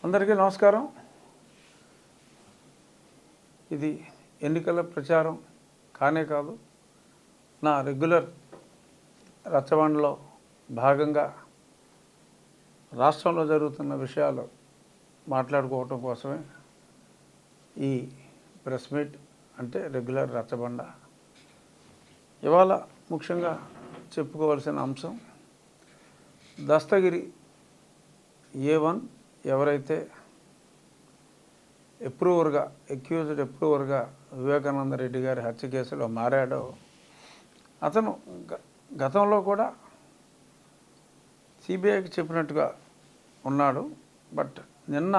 అందరికీ నమస్కారం. ఇది ఎన్నికల ప్రచారం కానే కాదు, నా రెగ్యులర్ రచ్చబండలో భాగంగా రాష్ట్రంలో జరుగుతున్న విషయాలు మాట్లాడుకోవటం కోసమే ఈ ప్రెస్ మీట్, అంటే రెగ్యులర్ రచ్చబండ. ఇవాళ ముఖ్యంగా చెప్పుకోవాల్సిన అంశం దస్తగిరి A1 ఎవరైతే అక్యూజ్డ్ ఎప్రూవర్గా వివేకానంద రెడ్డి గారి హత్య కేసులో మారాడో అతను గతంలో కూడా సిబిఐకి చెప్పినట్టుగా ఉన్నాడు. బట్ నిన్న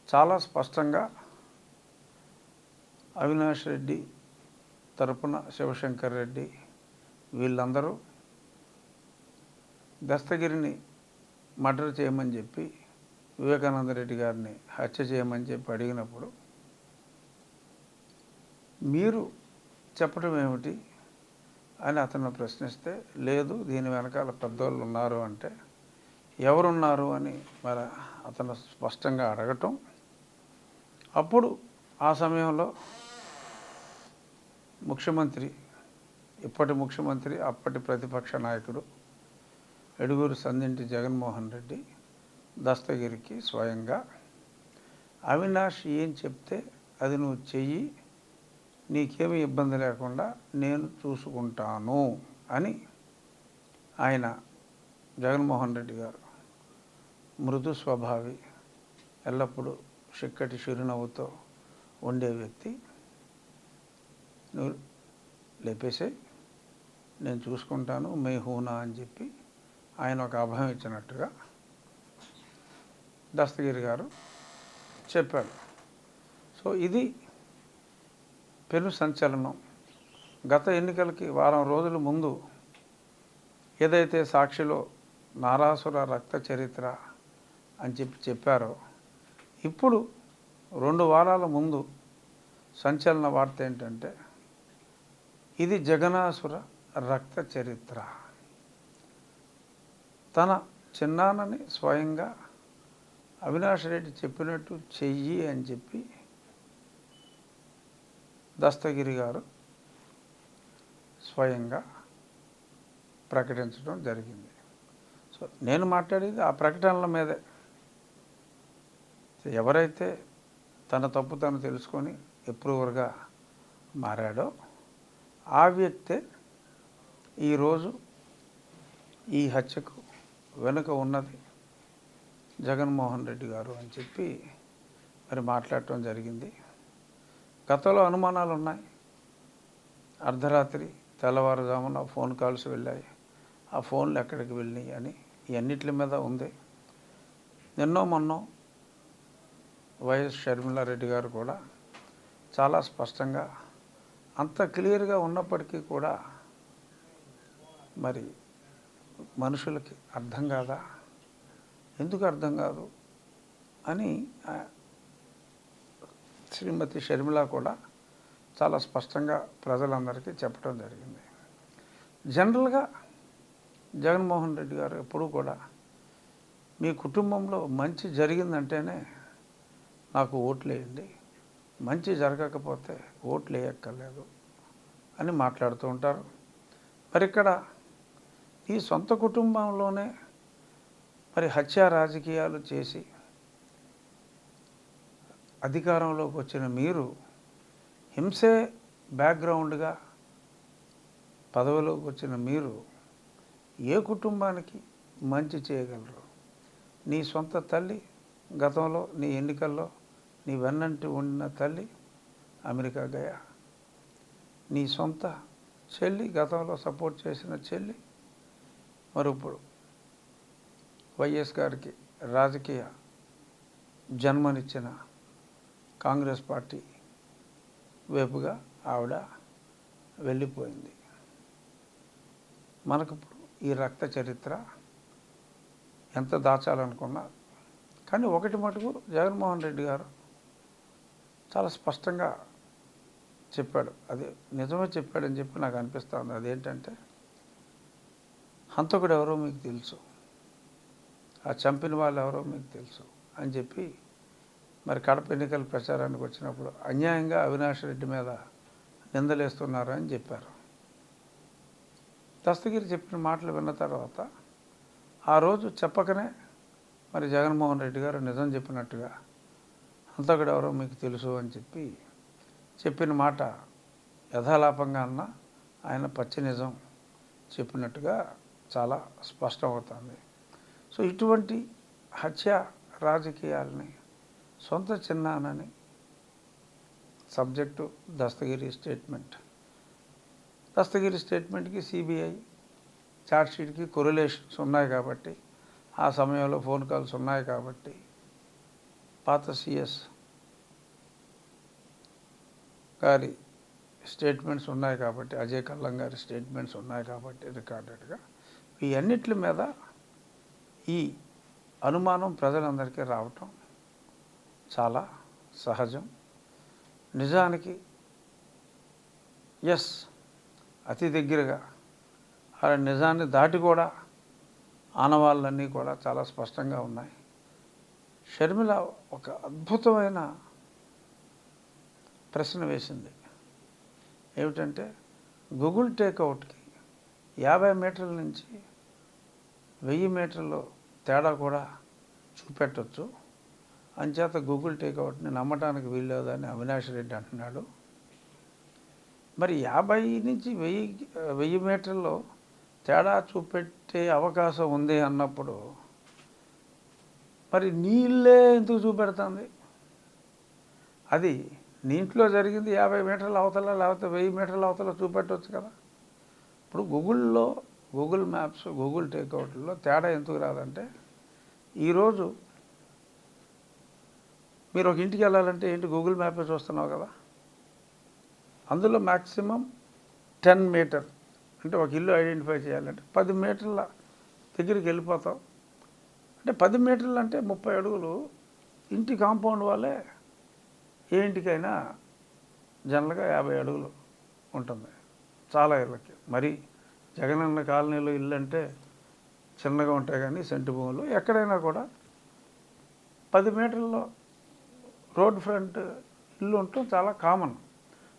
చాలా స్పష్టంగా అవినాష్ రెడ్డి తరపున శివశంకర్ రెడ్డి వీళ్ళందరూ దస్తగిరిని మర్డర్ చేయమని చెప్పి వివేకానంద రెడ్డి గారిని హత్య చేయమని చెప్పి అడిగినప్పుడు మీరు చెప్పడం ఏమిటి అని అతను ప్రశ్నిస్తే, లేదు దీని వెనకాల పెద్దోళ్ళు ఉన్నారు అంటే ఎవరున్నారు అని మరి అతను స్పష్టంగా అడగటం. అప్పుడు ఆ సమయంలో ఇప్పటి ముఖ్యమంత్రి అప్పటి ప్రతిపక్ష నాయకుడు ఎడుగూరు సందింటి జగన్మోహన్ రెడ్డి దస్తగిరికి స్వయంగా అవినాష్ ఏం చెప్తే అది నువ్వు చెయ్యి, నీకేమీ ఇబ్బంది లేకుండా నేను చూసుకుంటాను అని ఆయన జగన్మోహన్ రెడ్డి గారు మృదు స్వభావి, ఎల్లప్పుడూ చిక్కటి చిరునవ్వుతో ఉండే వ్యక్తి, నువ్వు లేపేసే నేను చూసుకుంటాను మే హూనా అని చెప్పి ఆయన ఒక అభయం ఇచ్చినట్టుగా దస్తగిరి గారు చెప్పాడు. సో ఇది పెను సంచలనం. గత ఎన్నికలకి వారం రోజుల ముందు ఏదైతే సాక్షిలో నారాసుర రక్త చరిత్ర అని చెప్పారో, ఇప్పుడు 2 వారాల ముందు సంచలన వార్త ఏంటంటే ఇది జగనాసుర రక్త చరిత్ర. తన చిన్నాన్నని స్వయంగా అవినాష్ రెడ్డి చెప్పినట్టు చెయ్యి అని చెప్పి దస్తగిరి గారు స్వయంగా ప్రకటించడం జరిగింది. సో నేను మాట్లాడేది ఆ ప్రకటనల మీదే. ఎవరైతే తన తప్పు తను తెలుసుకొని ఎప్రూవర్గా మారాడో ఆ వ్యక్తే ఈరోజు ఈ హత్యకు వెనుక ఉన్నది జగన్మోహన్ రెడ్డి గారు అని చెప్పి మరి మాట్లాడటం జరిగింది. గతంలో అనుమానాలు ఉన్నాయి. అర్ధరాత్రి తెల్లవారుజామున ఫోన్ కాల్స్ వెళ్ళాయి, ఆ ఫోన్లు ఎక్కడికి వెళ్ళినాయి అని ఇవన్నిటి మీద ఉంది. నిన్నో మొన్నో వైఎస్ షర్మిలారెడ్డి గారు కూడా చాలా స్పష్టంగా, అంత క్లియర్గా ఉన్నప్పటికీ కూడా మరి మనుషులకి అర్థం కాదా, ఎందుకు అర్థం కాదు అని శ్రీమతి షర్మిల కూడా చాలా స్పష్టంగా ప్రజలందరికీ చెప్పడం జరిగింది. జనరల్గా జగన్మోహన్ రెడ్డి గారు ఎప్పుడూ కూడా మీ కుటుంబంలో మంచి జరిగిందంటేనే నాకు ఓట్లు వేయండి, మంచి జరగకపోతే ఓట్లు వేయక్కర్లేదు అని మాట్లాడుతూ ఉంటారు. మరి ఇక్కడ ఈ సొంత కుటుంబంలోనే మరి హత్యా రాజకీయాలు చేసి అధికారంలోకి వచ్చిన మీరు హింసే బ్యాక్గ్రౌండ్గా పదవిలోకి వచ్చిన మీరు ఏ కుటుంబానికి మంచి చేయగలరు? నీ సొంత తల్లి గతంలో నీ ఎన్నికల్లో నీ వెన్నంటి ఉండిన తల్లి అమెరికా గయా, నీ సొంత చెల్లి గతంలో సపోర్ట్ చేసిన చెల్లి మరి ఇప్పుడు వైఎస్ గారికి రాజకీయ జన్మనిచ్చిన కాంగ్రెస్ పార్టీ వైపుగా ఆవిడ వెళ్ళిపోయింది. మనకిప్పుడు ఈ రక్త చరిత్ర ఎంత దాచాలనుకున్నా కానీ ఒకటి మటుకు జగన్మోహన్ రెడ్డి గారు చాలా స్పష్టంగా చెప్పాడు. అది నిజమే చెప్పాడని చెప్పి నాకు అనిపిస్తుంది. అదేంటంటే హంతకుడు ఎవరో మీకు తెలుసు, ఆ చంపిన వాళ్ళు ఎవరో మీకు తెలుసు అని చెప్పి మరి కడప ఎన్నికల ప్రచారానికి వచ్చినప్పుడు అన్యాయంగా అవినాష్ రెడ్డి మీద నిందలేస్తున్నారు అని చెప్పారు. దస్తగిరి చెప్పిన మాటలు విన్న తర్వాత ఆ రోజు చెప్పకనే మరి జగన్మోహన్ రెడ్డి గారు నిజం చెప్పినట్టుగా హంతకుడు ఎవరో మీకు తెలుసు అని చెప్పిన మాట యథాలాపంగా అన్న ఆయన పచ్చి నిజం చెప్పినట్టుగా చాలా స్పష్టమవుతుంది. సో ఇటువంటి హత్య రాజకీయాలని సొంత చిన్నానని సబ్జెక్టు దస్తగిరి స్టేట్మెంట్. దస్తగిరి స్టేట్మెంట్కి సిబిఐ ఛార్జ్షీట్కి కొరిలేషన్స్ ఉన్నాయి కాబట్టి, ఆ సమయంలో ఫోన్ కాల్స్ ఉన్నాయి కాబట్టి, పాత సిఎస్ గారి స్టేట్మెంట్స్ ఉన్నాయి కాబట్టి, అజయ్ కల్లం గారి స్టేట్మెంట్స్ ఉన్నాయి కాబట్టి రికార్డెడ్గా ఈ అన్నిటి మీద ఈ అనుమానం ప్రజలందరికీ రావటం చాలా సహజం. నిజానికి ఎస్ అతి దగ్గరగా ఆ నిజాన్ని దాటి కూడా ఆనవాళ్ళన్నీ కూడా చాలా స్పష్టంగా ఉన్నాయి. షర్మిల ఒక అద్భుతమైన ప్రశ్న వేసింది. ఏమిటంటే గూగుల్ టేక్అవుట్కి 50 మీటర్ల నుంచి 1000 మీటర్లు తేడా కూడా చూపెట్టవచ్చు, అంచేత గూగుల్ టేక్అవుట్ని నమ్మటానికి వీల్లేదని అవినాష్ రెడ్డి అంటున్నాడు. మరి 50 నుంచి 1000 మీటర్లు తేడా చూపెట్టే అవకాశం ఉంది అన్నప్పుడు మరి నీళ్ళే ఎందుకు చూపెడుతుంది? అది నీంట్లో జరిగింది 50 మీటర్ల అవతల లేకపోతే 1000 మీటర్ల అవతల చూపెట్టవచ్చు కదా. ఇప్పుడు గూగుల్ మ్యాప్స్, గూగుల్ టేక్అవుట్లో తేడా ఎందుకు రాదంటే, ఈరోజు మీరు ఒక ఇంటికి వెళ్ళాలంటే ఏంటి గూగుల్ మ్యాపే చూస్తున్నావు కదా, అందులో మ్యాక్సిమం 10 మీటర్ అంటే ఒక ఇల్లు ఐడెంటిఫై చేయాలంటే 10 మీటర్ల దగ్గరికి వెళ్ళిపోతాం. అంటే 10 మీటర్లు అంటే 30 అడుగులు. ఇంటి కాంపౌండ్ వాళ్ళే ఏ ఇంటికైనా జనరల్గా 50 అడుగులు ఉంటుంది చాలా ఇళ్ళకి. మరి జగనన్న కాలనీలో ఇల్లు అంటే చిన్నగా ఉంటాయి, కానీ సెంటు భూములు ఎక్కడైనా కూడా 10 మీటర్లో రోడ్ ఫ్రంట్ ఇల్లు ఉండటం చాలా కామన్.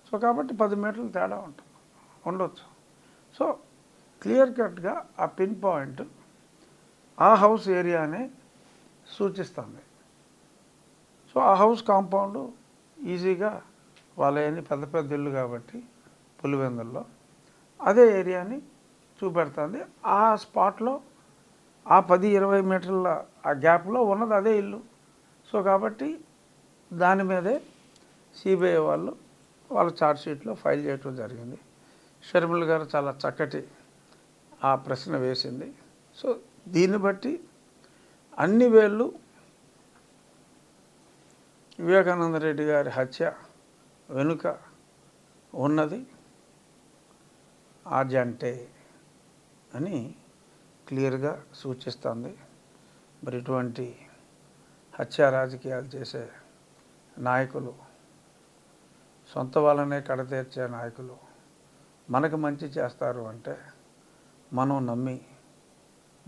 సో కాబట్టి 10 మీటర్లు తేడా ఉండొచ్చు. సో క్లియర్ కట్గా ఆ పిన్ పాయింట్ ఆ హౌస్ ఏరియానే సూచిస్తుంది. సో ఆ హౌస్ కాంపౌండ్ ఈజీగా వాళ్ళని పెద్ద పెద్ద ఇల్లు కాబట్టి పులివెందుల్లో అదే ఏరియాని చూపెడుతుంది. ఆ స్పాట్లో ఆ 10-20 మీటర్ల ఆ గ్యాప్లో ఉన్నది అదే ఇల్లు. సో కాబట్టి దాని మీదే సిబిఐ వాళ్ళ ఛార్జ్షీట్లో ఫైల్ చేయడం జరిగింది. షర్మిల గారు చాలా చక్కటి ఆ ప్రశ్న వేసింది. సో దీన్ని బట్టి అన్ని వేళ్ళు వివేకానంద రెడ్డి గారి హత్య వెనుక ఉన్నది ఆర్జంటే అని క్లియర్గా సూచిస్తుంది. మరి ఇటువంటి హత్య రాజకీయాలు చేసే నాయకులు, సొంత వాళ్ళనే కడతీర్చే నాయకులు మనకు మంచి చేస్తారు అంటే మనం నమ్మి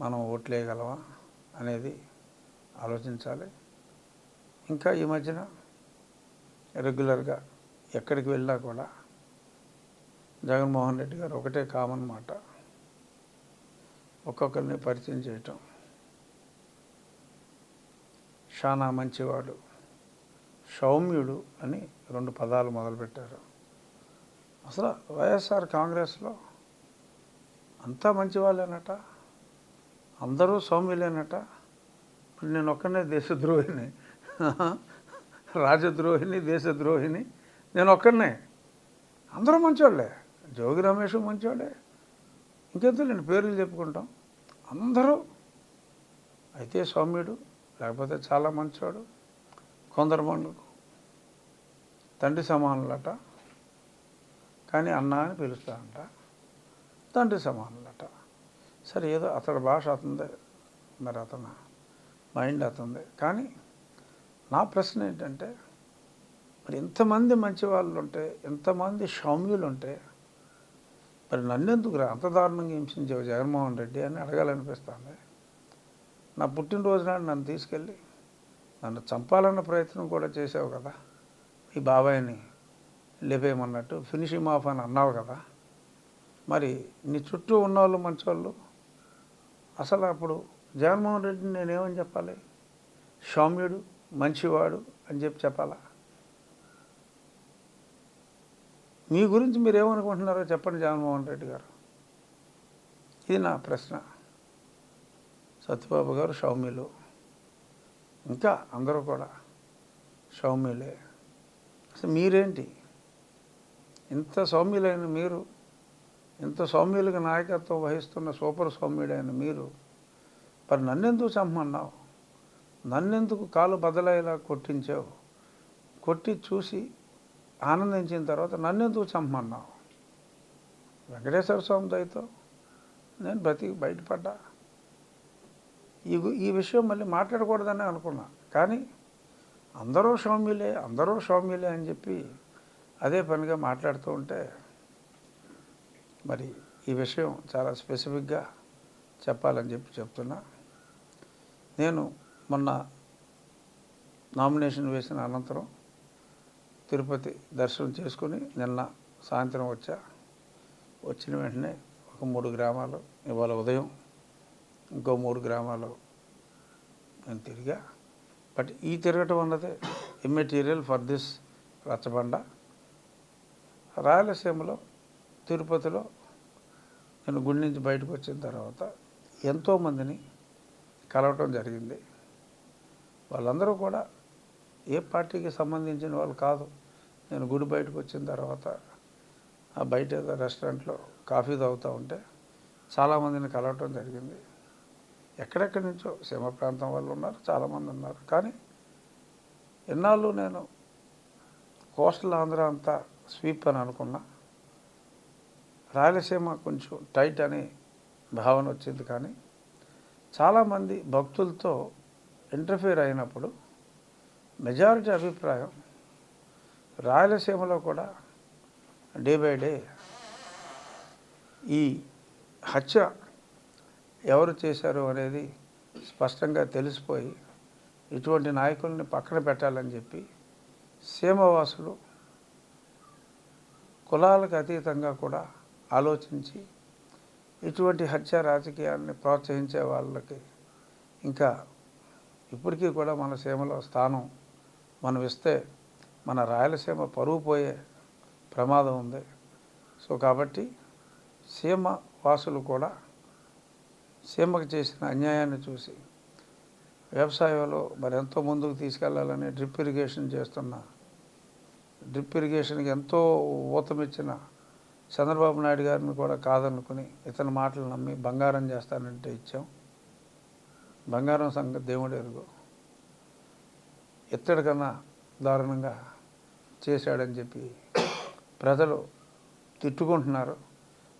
మనం ఓట్లేయగలమా అనేది ఆలోచించాలి. ఇంకా ఈ మధ్యన రెగ్యులర్గా ఎక్కడికి వెళ్ళినా కూడా జగన్మోహన్ రెడ్డి గారు ఒకటే కామన్ మాట, ఒక్కొక్కరిని పరిచయం చేయటం. షానా మంచివాడు, సౌమ్యుడు అని 2 పదాలు మొదలుపెట్టారు. అసలు వైఎస్ఆర్ కాంగ్రెస్లో అంతా మంచివాళ్ళేనట, అందరూ సౌమ్యులేనట. ఇప్పుడు నేను ఒక్కనే దేశద్రోహిని, రాజద్రోహిని, దేశద్రోహిని, నేను ఒక్కనే. అందరూ మంచివాళ్ళే. జోగి రమేష్ మంచివాడే, ఇంకెంతో నేను పేర్లు చెప్పుకుంటాం. అందరూ అయితే సౌమ్యుడు, లేకపోతే చాలా మంచివాడు. కొందరు మనకు తండ్రి సమానులట, కానీ అన్న అని పిలుస్తారంట, తండ్రి సమానులట. సరే ఏదో అతడి భాష అతందే, మరి అతను మైండ్ అతందే. కానీ నా ప్రశ్న ఏంటంటే, మరి ఎంతమంది మంచి వాళ్ళు ఉంటే, ఎంతమంది సౌమ్యులు ఉంటే మరి నన్నెందుకురా అంత దారుణంగా హింసించావు జగన్మోహన్ రెడ్డి అని అడగాలనిపిస్తుంది. నా పుట్టినరోజు నాడు నన్ను తీసుకెళ్ళి నన్ను చంపాలన్న ప్రయత్నం కూడా చేసావు కదా, మీ బాబాయిని లేపేయమన్నట్టు ఫినిషింగ్ ఆఫ్ అని అన్నావు కదా. మరి నీ చుట్టూ ఉన్నవాళ్ళు మంచోళ్ళు. అసలు అప్పుడు జగన్మోహన్ రెడ్డిని నేనేమని చెప్పాలి? సౌమ్యుడు, మంచివాడు అని చెప్పాలా? మీ గురించి మీరు ఏమనుకుంటున్నారో చెప్పండి జగన్మోహన్ రెడ్డి గారు. ఇది నా ప్రశ్న. సత్యబాబు గారు సౌమ్యులు, ఇంకా అందరూ కూడా సౌమ్యులే. అసలు మీరేంటి ఇంత సౌమ్యులైన మీరు, ఇంత సౌమ్యులుగా నాయకత్వం వహిస్తున్న సూపర్ సౌమ్యుడైన మీరు మరి నన్నెందుకు చంపమన్నావు? నన్నెందుకు కాలు బదలయ్యేలా కొట్టించావు? కొట్టి చూసి ఆనందించిన తర్వాత నన్నెందుకు చంపమన్నావు? వెంకటేశ్వర స్వామి దయతో నేను బ్రతికి బయటపడ్డా. ఈ విషయం మళ్ళీ మాట్లాడకూడదని అనుకున్నా, కానీ అందరూ సౌమ్యులే అని చెప్పి అదే పనిగా మాట్లాడుతూ ఉంటే మరి ఈ విషయం చాలా స్పెసిఫిక్గా చెప్పాలని చెప్తున్నా. నేను మొన్న నామినేషన్ వేసిన అనంతరం తిరుపతి దర్శనం చేసుకుని నిన్న సాయంత్రం వచ్చిన వెంటనే ఒక 3 గ్రామాలు, ఇవాళ ఉదయం ఇంకో 3 గ్రామాలు నేను తిరిగా. బట్ ఈ తిరగటం అన్నదే ఇమ్మెటీరియల్ ఫర్ దిస్ రచ్చబండ. రాయలసీమలో తిరుపతిలో నేను గుడి నుంచి బయటకు వచ్చిన తర్వాత ఎంతోమందిని కలవటం జరిగింది. వాళ్ళందరూ కూడా ఏ పార్టీకి సంబంధించిన వాళ్ళు కాదు. నేను గుడి బయటకు వచ్చిన తర్వాత ఆ బయట ఏదో రెస్టారెంట్లో కాఫీ తాగుతూ ఉంటే చాలామందిని కలవటం జరిగింది. ఎక్కడెక్కడి నుంచో సీమ ప్రాంతం వాళ్ళు ఉన్నారు, చాలామంది ఉన్నారు. కానీ ఎన్నాళ్ళు నేను కోస్టల్ ఆంధ్ర అంతా స్వీప్ అని అనుకున్నా, రాయలసీమ కొంచెం టైట్ అనే భావన వచ్చింది. కానీ చాలామంది భక్తులతో ఇంటర్ఫియర్ అయినప్పుడు మెజారిటీ అభిప్రాయం రాయలసీమలో కూడా డే బై డే ఈ హత్య ఎవరు చేశారు అనేది స్పష్టంగా తెలిసిపోయి ఇటువంటి నాయకుల్ని పక్కన పెట్టాలని చెప్పి సీమవాసులు కులాలకు అతీతంగా కూడా ఆలోచించి ఇటువంటి హత్య రాజకీయాన్ని ప్రోత్సహించే వాళ్ళకి ఇంకా ఇప్పటికీ కూడా మన సీమలో స్థానం మనం ఇస్తే మన రాయలసీమ పరువు పోయే ప్రమాదం ఉంది. సో కాబట్టి సీమ వాసులు కూడా సీమకు చేసిన అన్యాయాన్ని చూసి వ్యవసాయంలో మరి ఎంతో ముందుకు తీసుకెళ్లాలని డ్రిప్ ఇరిగేషన్కి ఎంతో ఊతమిచ్చిన చంద్రబాబు నాయుడు గారిని కూడా కాదనుకుని ఇతని మాటలు నమ్మి బంగారం చేస్తానంటే ఇచ్చాం. బంగారం సంగతి దేవుడు ఎరుగు. ఇత్తడికన్నా దారుణంగా చేశాడని చెప్పి ప్రజలు తిట్టుకుంటున్నారు.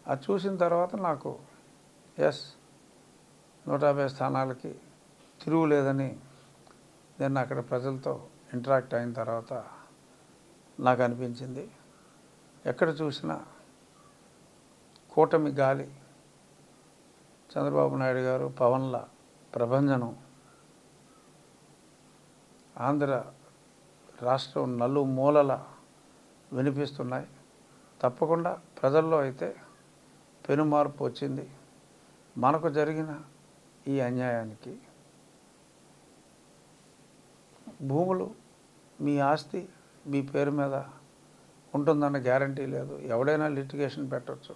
అది చూసిన తర్వాత నాకు 150 స్థానాలకి తిరుగులేదని నేను అక్కడ ప్రజలతో ఇంటరాక్ట్ అయిన తర్వాత నాకు అనిపించింది. ఎక్కడ చూసినా కూటమి గాలి, చంద్రబాబు నాయుడు గారు పవన్ల ప్రభంజనం ఆంధ్ర రాష్ట్రం నలుమూలల వినిపిస్తున్నాయి. తప్పకుండా ప్రజల్లో అయితే పెనుమార్పు వచ్చింది. మనకు జరిగిన ఈ అన్యాయానికి భూములు, మీ ఆస్తి మీ పేరు మీద ఉంటుందన్న గ్యారంటీ లేదు. ఎవడైనా లిటిగేషన్ పెట్టవచ్చు.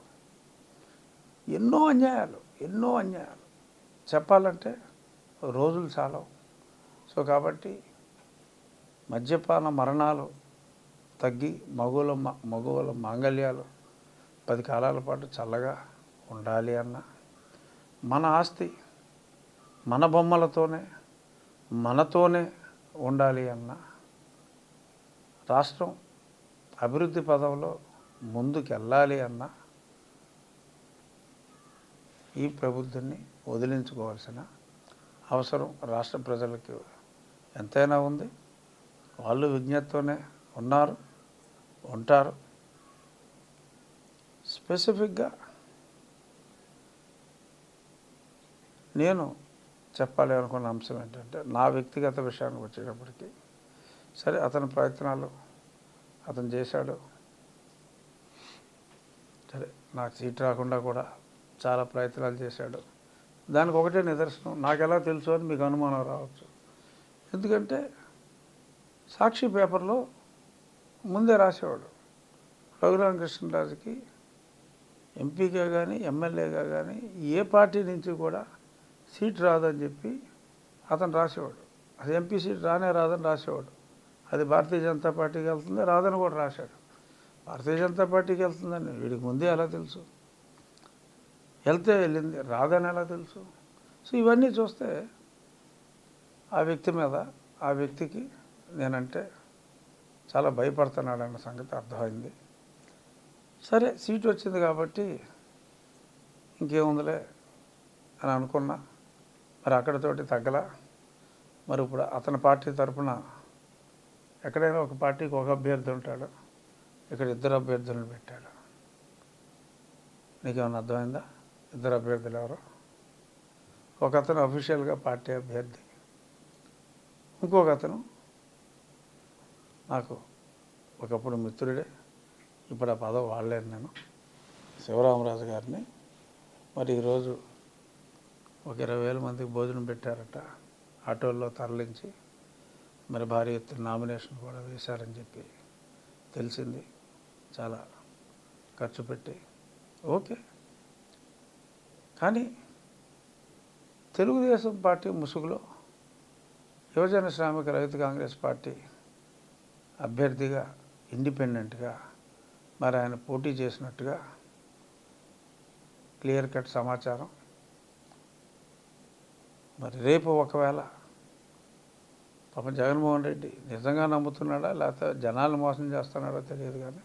ఎన్నో అన్యాయాలు చెప్పాలంటే రోజులు చాలవు. సో కాబట్టి మద్యపాన మరణాలు తగ్గి మగవుల మాంగళ్యాలు 10 కాలాల పాటు చల్లగా ఉండాలి అన్న, మన ఆస్తి మన బొమ్మలతోనే మనతోనే ఉండాలి అన్న, రాష్ట్రం అభివృద్ధి పదంలో ముందుకెళ్ళాలి అన్న ఈ ప్రబుద్ధిని వదిలించుకోవాల్సిన అవసరం రాష్ట్ర ప్రజలకు ఎంతైనా ఉంది. వాళ్ళు విజ్ఞతతోనే ఉంటారు. స్పెసిఫిక్గా నేను చెప్పాలి అనుకున్న అంశం ఏంటంటే, నా వ్యక్తిగత విషయానికి వచ్చేటప్పటికి, సరే అతని ప్రయత్నాలు అతను చేశాడు. సరే నాకు సీట్ రాకుండా కూడా చాలా ప్రయత్నాలు చేశాడు. దానికి ఒకటే నిదర్శనం, నాకెలా తెలుసు అని మీకు అనుమానం రావచ్చు. ఎందుకంటే సాక్షి పేపర్లో ముందే రాసేవాడు, రఘురామకృష్ణరాజుకి ఎంపీగా కానీ ఎమ్మెల్యేగా కానీ ఏ పార్టీ నుంచి కూడా సీట్ రాదని చెప్పి అతను రాసేవాడు. అది ఎంపీ సీట్ రాదని రాసేవాడు. అది భారతీయ జనతా పార్టీకి వెళ్తుంది, రాదని కూడా రాశాడు. భారతీయ జనతా పార్టీకి వెళ్తుందని వీడికి ముందే ఎలా తెలుసు? వెళ్తే వెళ్ళింది, రాదని ఎలా తెలుసు? సో ఇవన్నీ చూస్తే ఆ వ్యక్తి మీద, ఆ వ్యక్తికి నేనంటే చాలా భయపడుతున్నాడన్న సంగతి అర్థమైంది. సరే సీట్ వచ్చింది కాబట్టి ఇంకేముందిలే అని అనుకున్నా. మరి అక్కడితోటి తగ్గలా. మరి ఇప్పుడు అతని పార్టీ తరఫున ఎక్కడైనా ఒక పార్టీకి ఒక అభ్యర్థి ఉంటాడు, ఇక్కడ ఇద్దరు అభ్యర్థులను పెట్టాడు. నీకేమన్నా అర్థమైందా? ఇద్దరు అభ్యర్థులు ఎవరు? ఒక అతను అఫీషియల్గా పార్టీ అభ్యర్థి, ఇంకొక అతను నాకు ఒకప్పుడు మిత్రుడే, ఇప్పుడు ఆ పదవి వాడలేను నేను, శివరామరాజు గారిని. మరి ఈరోజు ఒక 20,000 మందికి భోజనం పెట్టారట, ఆటోల్లో తరలించి. మరి భారీ ఎత్తున నామినేషన్ కూడా వేశారని చెప్పి తెలిసింది. చాలా ఖర్చు పెట్టి. ఓకే, కానీ తెలుగుదేశం పార్టీ ముసుగులో యువజన శ్రామిక రైతు కాంగ్రెస్ పార్టీ అభ్యర్థిగా ఇండిపెండెంట్గా మరి ఆయన పోటీ చేసినట్టుగా క్లియర్ కట్ సమాచారం. మరి రేపు ఒకవేళ పాపం జగన్మోహన్ రెడ్డి నిజంగా నమ్ముతున్నాడా లేకపోతే జనాలను మోసం చేస్తున్నాడో తెలియదు, కానీ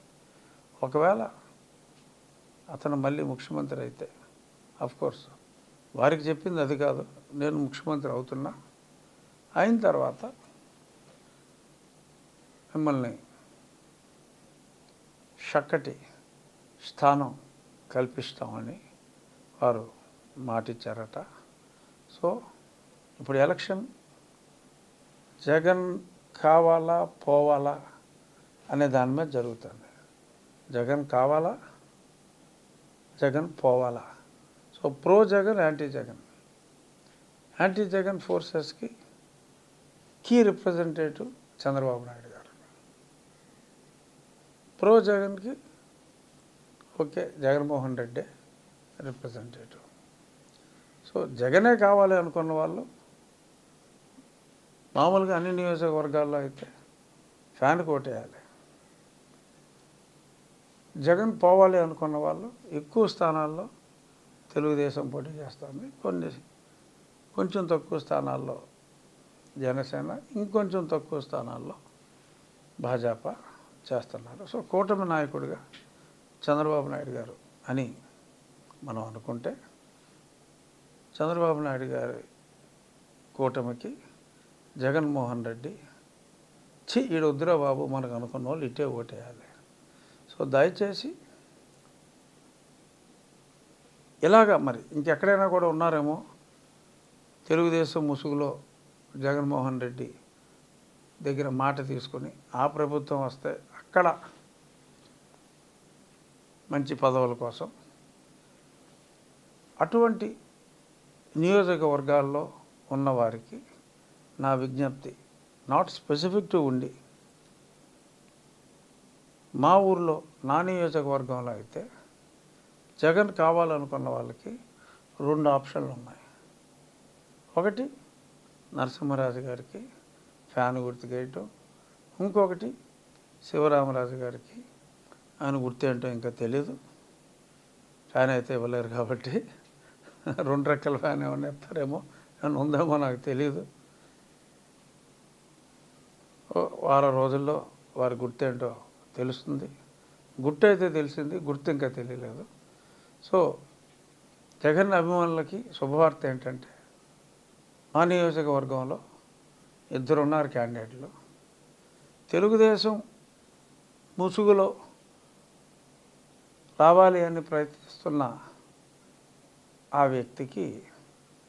ఒకవేళ అతను మళ్ళీ ముఖ్యమంత్రి అయితే, అఫ్కోర్స్ వారికి చెప్పింది అది కాదు, నేను ముఖ్యమంత్రి అవుతున్నా, అయిన తర్వాత మిమ్మల్ని చక్కటి స్థానం కల్పిస్తామని వారు మాటిచ్చారట. సో ఇప్పుడు ఎలక్షన్ జగన్ కావాలా పోవాలా అనే దాని మీద జరుగుతుంది. జగన్ కావాలా, జగన్ పోవాలా. So pro Jagan, anti Jagan. Anti Jagan ఫోర్సెస్కి కీ రిప్రజెంటేటివ్ చంద్రబాబు నాయుడు గారు. ప్రో జగన్కి okay Jaganmohan Reddy representative. So జగనే కావాలి అనుకున్న వాళ్ళు మామూలుగా అన్ని నియోజకవర్గాల్లో అయితే ఫ్యాన్ కోటేయాలి. జగన్ పోవాలి అనుకున్న వాళ్ళు ఎక్కువ స్థానాల్లో తెలుగుదేశం పోటీ చేస్తుంది, కొంచెం తక్కువ స్థానాల్లో జనసేన, ఇంకొంచెం తక్కువ స్థానాల్లో భాజపా చేస్తున్నారు. సో కూటమి నాయకుడిగా చంద్రబాబు నాయుడు గారు అని మనం అనుకుంటే, చంద్రబాబు నాయుడు గారి కూటమికి జగన్మోహన్ రెడ్డి ఈడు వద్దురా బాబు మనకు అనుకున్న వాళ్ళు ఇటే ఓటేయాలి. సో దయచేసి ఇలాగా మరి ఇంకెక్కడైనా కూడా ఉన్నారేమో తెలుగుదేశం ముసుగులో జగన్మోహన్ రెడ్డి దగ్గర మాట తీసుకొని ఆ ప్రభుత్వం వస్తే అక్కడ మంచి పదవుల కోసం, అటువంటి నియోజకవర్గాల్లో ఉన్నవారికి నా విజ్ఞప్తి, నాట్ స్పెసిఫిక్ టు ఉండి, మా ఊర్లో నా నియోజకవర్గంలో అయితే జగన్ కావాలనుకున్న వాళ్ళకి 2 ఆప్షన్లు ఉన్నాయి. ఒకటి నరసింహరాజు గారికి ఫ్యాన్ గుర్తుకేయటం, ఇంకొకటి శివరామరాజు గారికి ఆయన గుర్తు ఏంటో ఇంకా తెలీదు, ఫ్యాన్ అయితే ఇవ్వలేరు కాబట్టి 2 రెక్కల ఫ్యాన్ ఏమైనా ఇస్తారేమో, ఏమైనా ఉందేమో నాకు తెలీదు. వారం రోజుల్లో వారి గుర్తు ఏంటో తెలుస్తుంది. గుర్తు అయితే తెలిసింది, గుర్తు ఇంకా తెలియలేదు. సో జగన్ అభిమానులకి శుభవార్త ఏంటంటే, మా నియోజకవర్గంలో 2 ఉన్నారు క్యాండిడేట్లు. తెలుగుదేశం ముసుగులో రావాలి అని ప్రయత్నిస్తున్న ఆ వ్యక్తికి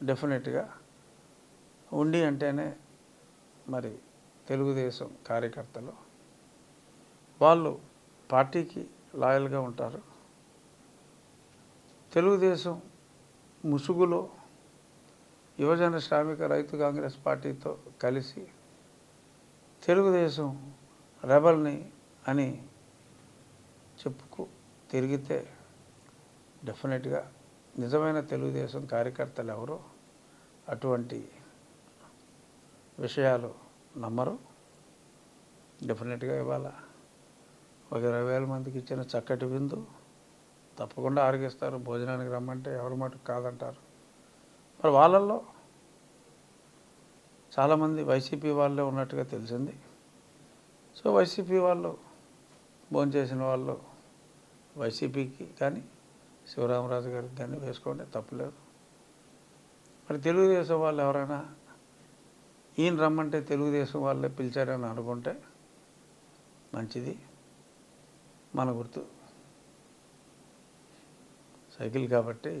డెఫినెట్గా ఉండి అంటేనే మరి తెలుగుదేశం కార్యకర్తలు వాళ్ళు పార్టీకి లాయల్గా ఉంటారు. తెలుగుదేశం ముసుగులో యువజన శ్రామిక రైతు కాంగ్రెస్ పార్టీతో కలిసి తెలుగుదేశం రెబల్ని అని చెప్పుకు తిరిగితే డెఫినెట్గా నిజమైన తెలుగుదేశం కార్యకర్తలు ఎవరో అటువంటి విషయాలు నమ్మరు. డెఫినెట్గా ఇవాళ ఒక 20,000 మందికి ఇచ్చిన చక్కటి విందు తప్పకుండా ఆరగిస్తారు. భోజనానికి రమ్మంటే ఎవరి మటుకు కాదంటారు. మరి వాళ్ళల్లో చాలామంది వైసీపీ వాళ్ళే ఉన్నట్టుగా తెలిసింది. సో వైసీపీ వాళ్ళు భోంచేసిన వాళ్ళు వైసీపీకి కానీ శివరామరాజు గారికి కానీ వేసుకోండి, తప్పులేదు. మరి తెలుగుదేశం వాళ్ళు ఎవరైనా ఈయన రమ్మంటే తెలుగుదేశం వాళ్ళే పిలిచారని అనుకుంటే మంచిది. మన గుర్తు సైకిల్ కాబట్టి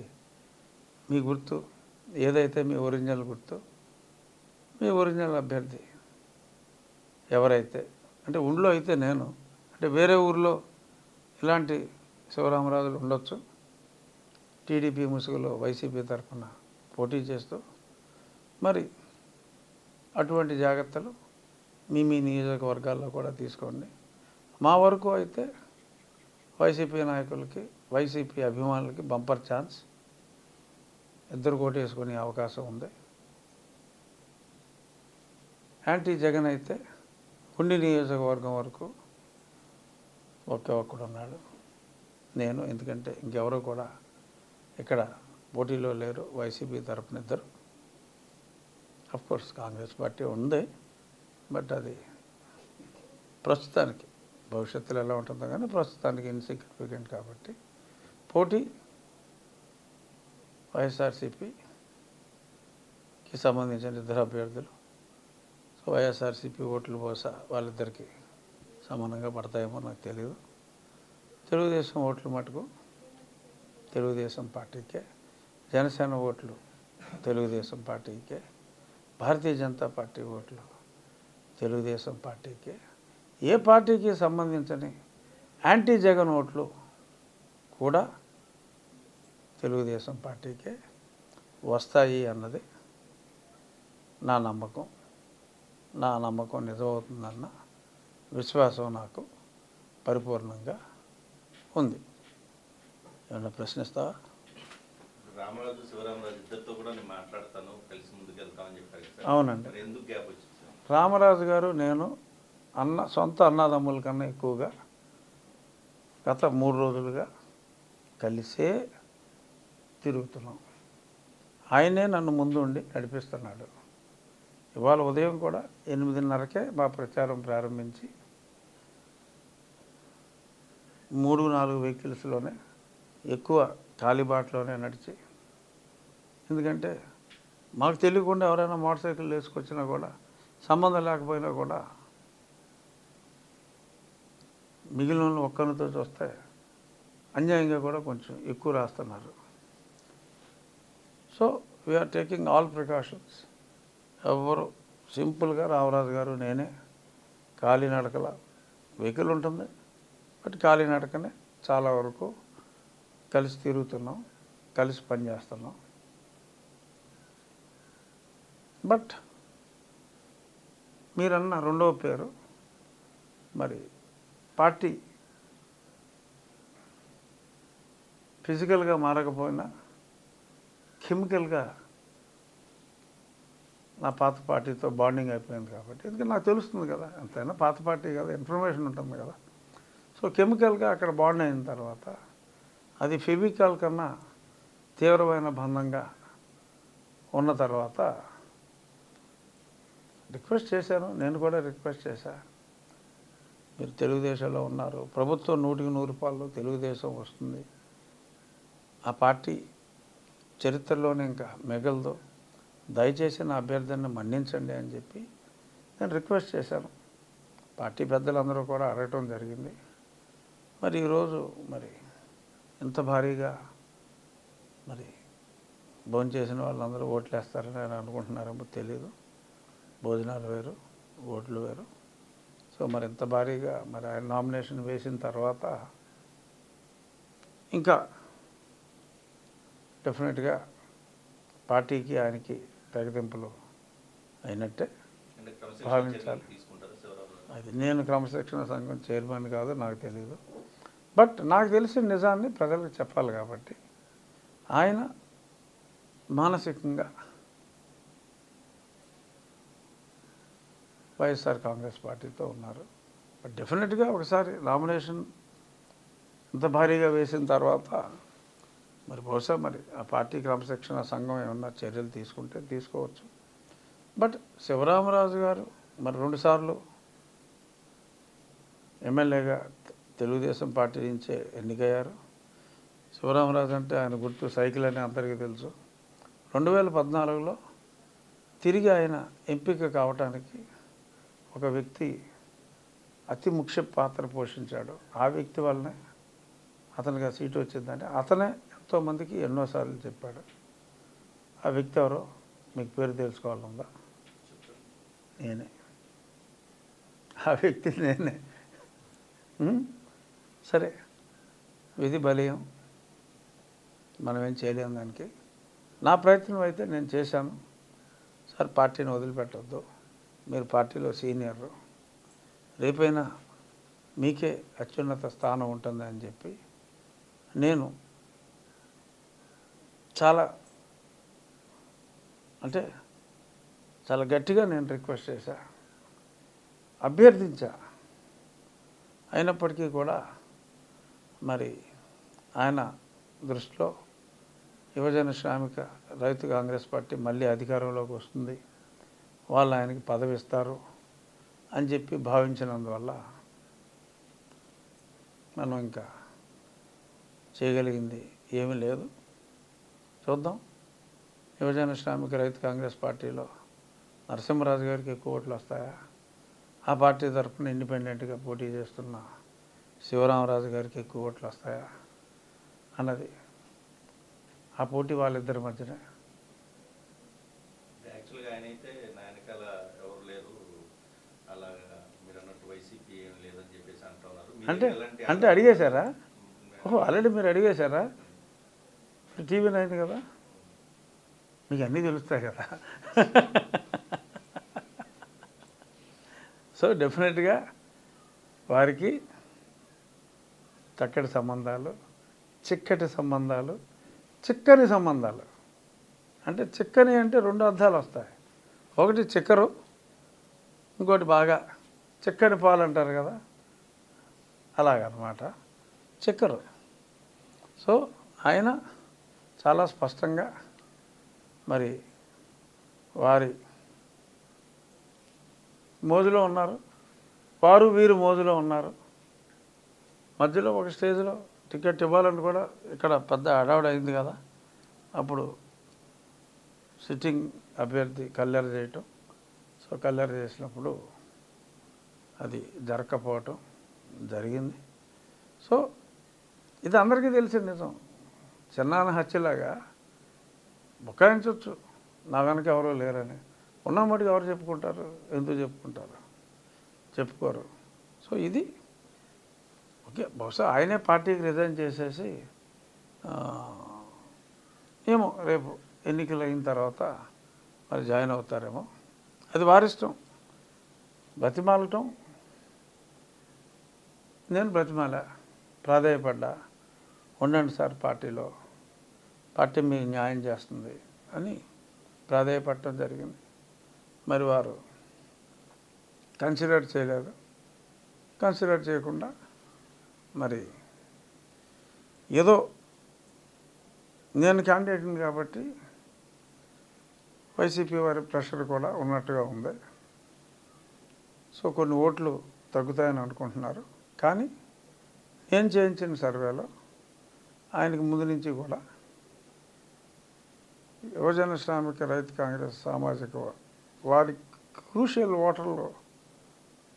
మీ గుర్తు ఏదైతే మీ ఒరిజినల్ గుర్తు, మీ ఒరిజినల్ అభ్యర్థి ఎవరైతే అంటే ఊళ్ళో అయితే నేను అంటే వేరే ఊర్లో ఇలాంటి శివరామరాజులు ఉండొచ్చు. టీడీపీ ముసుగులో వైసీపీ తరఫున పోటీ చేస్తూ మరి అటువంటి జాగ్రత్తలు మీ నియోజకవర్గాల్లో కూడా తీసుకోండి. మా వరకు అయితే వైసీపీ నాయకులకి వైసీపీ అభిమానులకి బంపర్ ఛాన్స్, ఇద్దరు కోటేసుకునే అవకాశం ఉంది. యాంటీ జగన్ అయితే ఉండి నియోజకవర్గం వరకు ఒకే ఒక్కడు ఉన్నాడు, నేను. ఎందుకంటే ఇంకెవరూ కూడా ఇక్కడ పోటీలో లేరు. వైసీపీ తరపున ఇద్దరు. అఫ్కోర్స్ కాంగ్రెస్ పార్టీ ఉంది, బట్ అది ప్రస్తుతానికి, భవిష్యత్తులో ఎలా ఉంటుందో కానీ ప్రస్తుతానికి ఇన్సిగ్నిఫికెంట్ కాబట్టి పోటీ వైఎస్ఆర్సీపీకి సంబంధించిన ఇద్దరు అభ్యర్థులు. సో వైఎస్ఆర్సీపీ ఓట్లు బహుశా వాళ్ళిద్దరికి సమానంగా పడతాయేమో నాకు తెలియదు. తెలుగుదేశం ఓట్లు మటుకు తెలుగుదేశం పార్టీకే, జనసేన ఓట్లు తెలుగుదేశం పార్టీకే, భారతీయ జనతా పార్టీ ఓట్లు తెలుగుదేశం పార్టీకే, ఏ పార్టీకి సంబంధించని యాంటీ జగన్ ఓట్లు కూడా తెలుగుదేశం పార్టీకే వస్తాయి అన్నది నా నమ్మకం. నా నమ్మకం నిజమవుతుందన్న విశ్వాసం నాకు పరిపూర్ణంగా ఉంది. ఏమన్నా ప్రశ్నిస్తావా? రామరాజు శివరామరాజు ఇద్దరితో కూడా నేను మాట్లాడతాను, కలిసి ముందుకు వెళ్తామని చెప్పారు. అవునండి. ఎందుకు గ్యాప్ వచ్చింది? రామరాజు గారు నేను సొంత అన్నదమ్ముల కన్నా ఎక్కువగా గత 3 రోజులుగా కలిసే తిరుగుతున్నాం. ఆయనే నన్ను ముందు ఉండి నడిపిస్తున్నాడు. ఇవాళ ఉదయం కూడా 8:30కే మా ప్రచారం ప్రారంభించి 3-4 వెహికల్స్లోనే ఎక్కువ కాలిబాటలోనే నడిచి, ఎందుకంటే మాకు తెలియకుండా ఎవరైనా మోటార్ సైకిల్ వేసుకొచ్చినా కూడా సంబంధం లేకపోయినా కూడా మిగిలిన ఒక్కరితో చూస్తే అన్యాయంగా కూడా కొంచెం ఎక్కువ రాస్తున్నారు. So we're taking all precautions. ఎవరు సింపుల్గా రామరాజు గారు నేనే కాలినడకల వెహికల్ ఉంటుంది, బట్ కాలినడకనే చాలా వరకు కలిసి తిరుగుతున్నాం, కలిసి పనిచేస్తున్నాం. బట్ మీరన్న రెండవ పేరు మరి పార్టీ ఫిజికల్గా మారకపోయినా కెమికల్గా నా పాత పార్టీతో బాండింగ్ అయిపోయింది కాబట్టి, ఎందుకంటే నాకు తెలుస్తుంది కదా, ఎంతైనా పాత పార్టీ కదా, ఇన్ఫర్మేషన్ ఉంటుంది కదా. సో కెమికల్గా అక్కడ బాండ్ అయిన తర్వాత అది ఫెవికాల్ కన్నా తీవ్రమైన బంధంగా ఉన్న తర్వాత రిక్వెస్ట్ చేశాను. నేను కూడా రిక్వెస్ట్ చేశాను, మీరు తెలుగుదేశంలో ఉన్నారు, ప్రభుత్వం 100% తెలుగుదేశం వస్తుంది, ఆ పార్టీ చరిత్రలోనే ఇంకా మిగలదు, దయచేసి నా అభ్యర్థిని మన్నించండి అని చెప్పి నేను రిక్వెస్ట్ చేశాను. పార్టీ పెద్దలందరూ కూడా అడగటం జరిగింది. మరి ఈరోజు మరి ఇంత భారీగా మరి భోంచేసిన వాళ్ళందరూ ఓట్లు వేస్తారని ఆయన అనుకుంటున్నారేమో తెలియదు. భోజనాలు వేరు, ఓట్లు వేరు. సో మరి ఇంత భారీగా మరి ఆయన నామినేషన్ వేసిన తర్వాత ఇంకా డెఫినెట్గా పార్టీకి ఆయనకి తెగతింపులు అయినట్టే అంటే క్రమశిక్షణ భావించాలి. చర్యలు తీసుకుంటారా శివరామరాజు? అది నేను క్రమశిక్షణ సంఘం చైర్మన్ కాదు, నాకు తెలియదు. బట్ నాకు తెలిసిన నిజాన్ని ప్రజలకు చెప్పాలి కాబట్టి ఆయన మానసికంగా వైఎస్ఆర్ కాంగ్రెస్ పార్టీతో ఉన్నారు. బట్ డెఫినెట్గా ఒకసారి నామినేషన్ ఇంత భారీగా వేసిన తర్వాత మరి బహుశా మరి ఆ పార్టీ క్రమశిక్షణ సంఘం ఏమన్నా చర్యలు తీసుకుంటే తీసుకోవచ్చు. బట్ శివరామరాజు గారు మరి 2 సార్లు ఎమ్మెల్యేగా తెలుగుదేశం పార్టీ నుంచే ఎన్నికయ్యారు. శివరామరాజు అంటే ఆయన గుర్తు సైకిల్ అని అందరికీ తెలుసు. 2014లో తిరిగి ఆయన ఎంపిక కావటానికి ఒక వ్యక్తి అతి ముఖ్య పాత్ర పోషించాడు. ఆ వ్యక్తి వల్లనే అతనికి ఆ సీటు వచ్చిందని అతనే ఎంతోమందికి ఎన్నోసార్లు చెప్పాడు. ఆ వ్యక్తి ఎవరో మీకు పేరు తెలుసుకోవాలందా? నేనే. ఆ వ్యక్తి నేనే. సరే, విధి బలీయం, మనం ఏం చేయలేము దానికి. నా ప్రయత్నం అయితే నేను చేశాను. సార్ పార్టీని వదిలిపెట్టొద్దు, మీరు పార్టీలో సీనియర్, రేపైనా మీకే అత్యున్నత స్థానం ఉంటుంది అని చెప్పి నేను చాలా గట్టిగా నేను రిక్వెస్ట్ చేశా, అభ్యర్థించా. అయినప్పటికీ కూడా మరి ఆయన దృష్టిలో యువజన శ్రామిక రైతు కాంగ్రెస్ పార్టీ మళ్ళీ అధికారంలోకి వస్తుంది, వాళ్ళు ఆయనకి పదవి ఇస్తారు అని చెప్పి భావించినందువల్ల మనం ఇంకా చేయగలిగింది ఏమీ లేదు. చూద్దాం. యువజన శ్రామిక రైతు కాంగ్రెస్ పార్టీలో నరసింహరాజు గారికి ఎక్కువ ఓట్లు వస్తాయా, ఆ పార్టీ తరఫున ఇండిపెండెంట్గా పోటీ చేస్తున్న శివరామరాజు గారికి ఎక్కువ ఓట్లు వస్తాయా అన్నది ఆ పోటీ వాళ్ళిద్దరి మధ్యనే. యాక్చువల్గా ఆయన అయితే నా వెనకాల ఎవరు లేరు, అలాగా మీరు అన్నట్టు వైసీపీ ఏం లేదని చెప్పేసి అంటున్నారు. అంటే అడిగేశారా? ఓహో, ఆల్రెడీ మీరు అడిగేశారా? టీవీ 9 కదా, మీకు అన్నీ తెలుస్తాయి కదా. సో డెఫినెట్గా వారికి చక్కటి సంబంధాలు, చిక్కటి సంబంధాలు, చిక్కని సంబంధాలు. అంటే చిక్కని అంటే 2 అర్థాలు వస్తాయి. ఒకటి చిక్కరు, ఇంకోటి బాగా చిక్కని పాలు అంటారు కదా, అలాగనమాట చిక్కరు. సో ఆయన చాలా స్పష్టంగా మరి వారి మోజులో ఉన్నారు, వారు వీరు మోజులో ఉన్నారు. మధ్యలో ఒక స్టేజ్లో టికెట్ ఇవ్వాలని కూడా ఇక్కడ పెద్ద హడావుడి అయింది కదా, అప్పుడు సిట్టింగ్ అభ్యర్థి కల్లెర చేయటం. సో కల్లెర చేసినప్పుడు అది జరగకపోవటం జరిగింది. సో ఇది అందరికీ తెలిసిన నిజం. చిన్నాన్న హత్యలాగా బుకాయించవచ్చు నా వెనక ఎవరో లేరని. ఉన్న మటుకు ఎవరు చెప్పుకుంటారు? ఎందుకు చెప్పుకుంటారు? చెప్పుకోరు. సో ఇది ఓకే, బహుశా ఆయనే పార్టీకి రిజైన్ చేసేసి ఏమో రేపు ఎన్నికలు అయిన తర్వాత మరి జాయిన్ అవుతారేమో, అది వారిష్టం. బ్రతిమాలటం నేను ప్రాధాయపడ్డా, ఉండండి సార్ పార్టీలో, పార్టీ మీకు న్యాయం చేస్తుంది అని ప్రాధాయపడటం జరిగింది. మరి వారు కన్సిడర్ చేయలేదు. కన్సిడర్ చేయకుండా మరి ఏదో నేను క్యాండిడేట్ని కాబట్టి వైసీపీ వారి ప్రెషర్ కూడా ఉన్నట్టుగా ఉంది. సో కొన్ని ఓట్లు తగ్గుతాయని అనుకుంటున్నారు. కానీ నేను చేయించిన సర్వేలో ఆయనకు ముందు నుంచి కూడా యువజన శ్రామిక రైతు కాంగ్రెస్ సామాజిక వారి క్రూషియల్ ఓటర్లు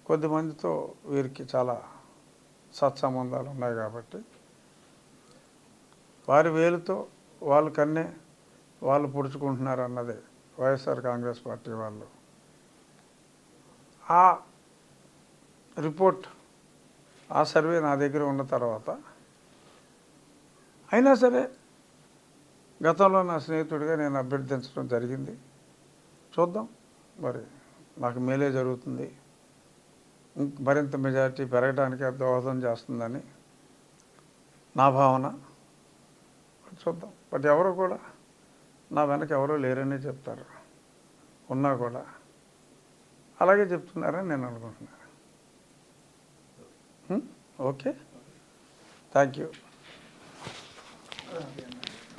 కొద్దిమందితో వీరికి చాలా సత్సంబంధాలు ఉన్నాయి కాబట్టి వారి వేలుతో వాళ్ళు కన్నే వాళ్ళు పొడుచుకుంటున్నారు అన్నది వైఎస్ఆర్ కాంగ్రెస్ పార్టీ వాళ్ళు. ఆ రిపోర్ట్, ఆ సర్వే నా దగ్గర ఉన్న తర్వాత అయినా సరే గతంలో నా స్నేహితుడిగా నేను అభ్యర్థించడం జరిగింది. చూద్దాం, మరి నాకు మేలే జరుగుతుంది, మరింత మెజారిటీ పెరగడానికి అది దోహదం చేస్తుందని నా భావన. చూద్దాం. బట్ ఎవరు కూడా నా వెనక ఎవరూ లేరనే చెప్తారు, ఉన్నా కూడా అలాగే చెప్తున్నారని నేను అనుకుంటున్నాను. Okay, thank you.